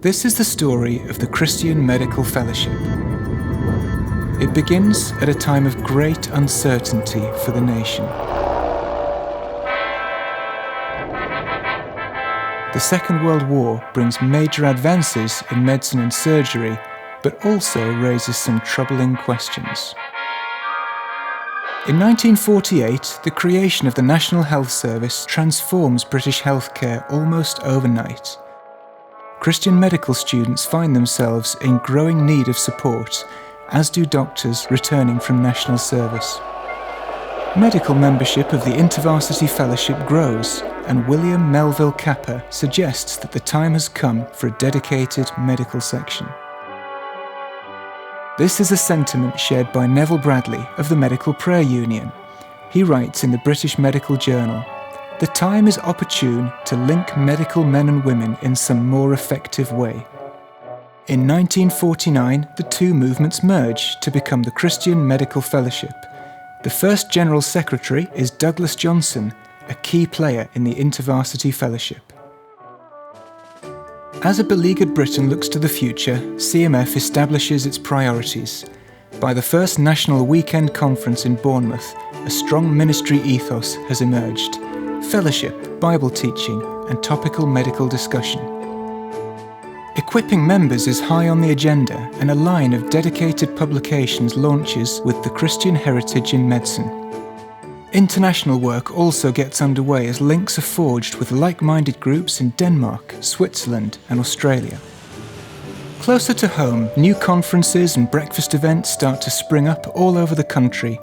This is the story of the Christian Medical Fellowship. It begins at a time of great uncertainty for the nation. The Second World War brings major advances in medicine and surgery, but also raises some troubling questions. In 1948, the creation of the National Health Service transforms British healthcare almost overnight. Christian medical students find themselves in growing need of support, as do doctors returning from national service. Medical membership of the InterVarsity Fellowship grows, and William Melville Capper suggests that the time has come for a dedicated medical section. This is a sentiment shared by Neville Bradley of the Medical Prayer Union. He writes in the British Medical Journal, "The time is opportune to link medical men and women in some more effective way." In 1949, the two movements merge to become the Christian Medical Fellowship. The first General Secretary is Douglas Johnson, a key player in the InterVarsity Fellowship. As a beleaguered Britain looks to the future, CMF establishes its priorities. By the first National Weekend Conference in Bournemouth, a strong ministry ethos has emerged: fellowship, Bible teaching, and topical medical discussion. Equipping members is high on the agenda, and a line of dedicated publications launches with the Christian heritage in medicine. International work also gets underway as links are forged with like-minded groups in Denmark, Switzerland, and Australia. Closer to home, new conferences and breakfast events start to spring up all over the country.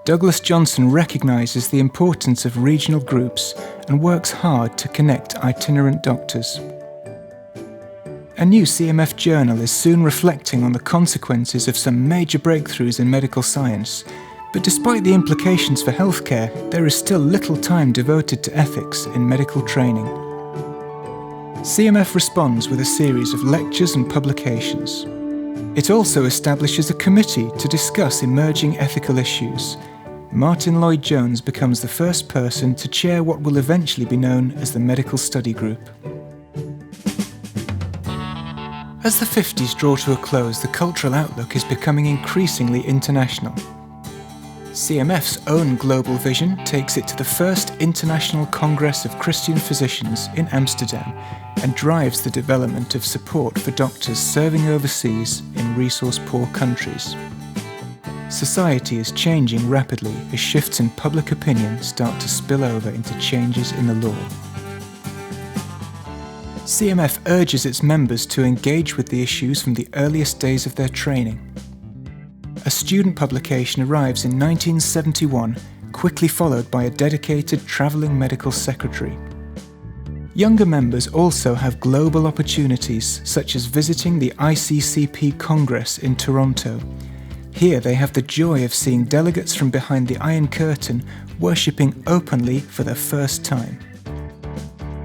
Douglas Johnson recognises the importance of regional groups and works hard to connect itinerant doctors. A new CMF journal is soon reflecting on the consequences of some major breakthroughs in medical science, but despite the implications for healthcare, there is still little time devoted to ethics in medical training. CMF responds with a series of lectures and publications. It also establishes a committee to discuss emerging ethical issues. Martin Lloyd-Jones becomes the first person to chair what will eventually be known as the Medical Study Group. As the 50s draw to a close, the cultural outlook is becoming increasingly international. CMF's own global vision takes it to the first International Congress of Christian Physicians in Amsterdam and drives the development of support for doctors serving overseas in resource-poor countries. Society is changing rapidly as shifts in public opinion start to spill over into changes in the law. CMF urges its members to engage with the issues from the earliest days of their training. A student publication arrives in 1971, quickly followed by a dedicated travelling medical secretary. Younger members also have global opportunities, such as visiting the ICCP Congress in Toronto. Here they have the joy of seeing delegates from behind the Iron Curtain worshipping openly for the first time.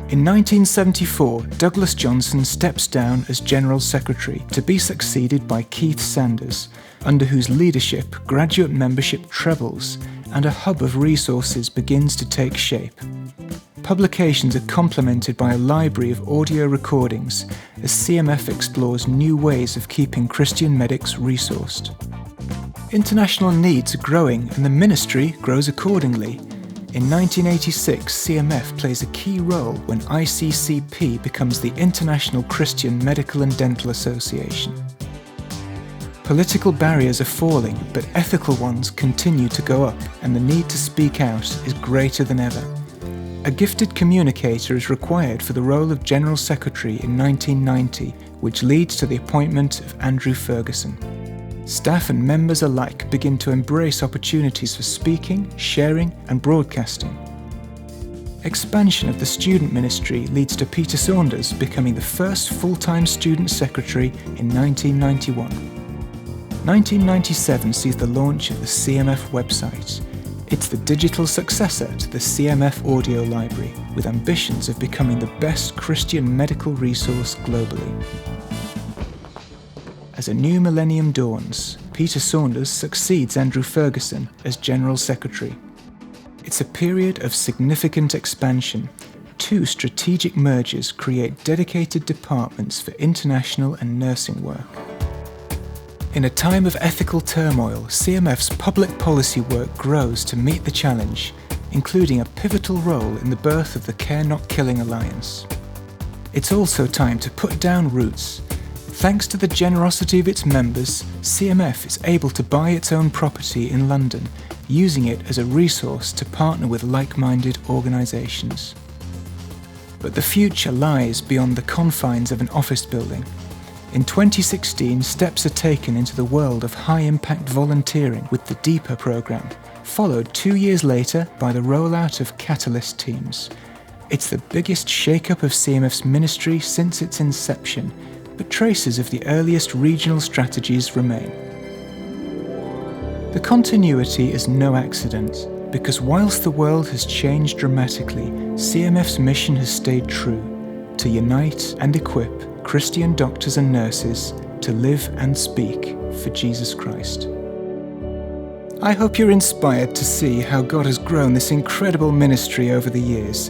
In 1974, Douglas Johnson steps down as General Secretary to be succeeded by Keith Sanders, under whose leadership graduate membership trebles and a hub of resources begins to take shape. Publications are complemented by a library of audio recordings as CMF explores new ways of keeping Christian medics resourced. International needs are growing and the ministry grows accordingly. In 1986, CMF plays a key role when ICCP becomes the International Christian Medical and Dental Association. Political barriers are falling, but ethical ones continue to go up, and the need to speak out is greater than ever. A gifted communicator is required for the role of General Secretary in 1990, which leads to the appointment of Andrew Ferguson. Staff and members alike begin to embrace opportunities for speaking, sharing, and broadcasting. Expansion of the student ministry leads to Peter Saunders becoming the first full-time student secretary in 1991. 1997 sees the launch of the CMF website. It's the digital successor to the CMF audio library, with ambitions of becoming the best Christian medical resource globally. As a new millennium dawns, Peter Saunders succeeds Andrew Ferguson as General Secretary. It's a period of significant expansion. two strategic mergers create dedicated departments for international and nursing work. In a time of ethical turmoil, CMF's public policy work grows to meet the challenge, including a pivotal role in the birth of the Care Not Killing Alliance. It's also time to put down roots. Thanks to the generosity of its members, CMF is able to buy its own property in London, using it as a resource to partner with like-minded organisations. But the future lies beyond the confines of an office building. In 2016, steps are taken into the world of high-impact volunteering with the Deeper programme, followed 2 years later by the rollout of Catalyst teams. It's the biggest shake-up of CMF's ministry since its inception, but traces of the earliest regional strategies remain. The continuity is no accident, because whilst the world has changed dramatically, CMF's mission has stayed true: to unite and equip Christian doctors and nurses to live and speak for Jesus Christ. I hope you're inspired to see how God has grown this incredible ministry over the years.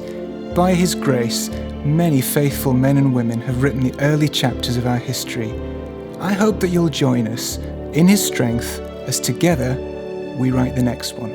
By His grace, many faithful men and women have written the early chapters of our history. I hope that you'll join us in His strength as together we write the next one.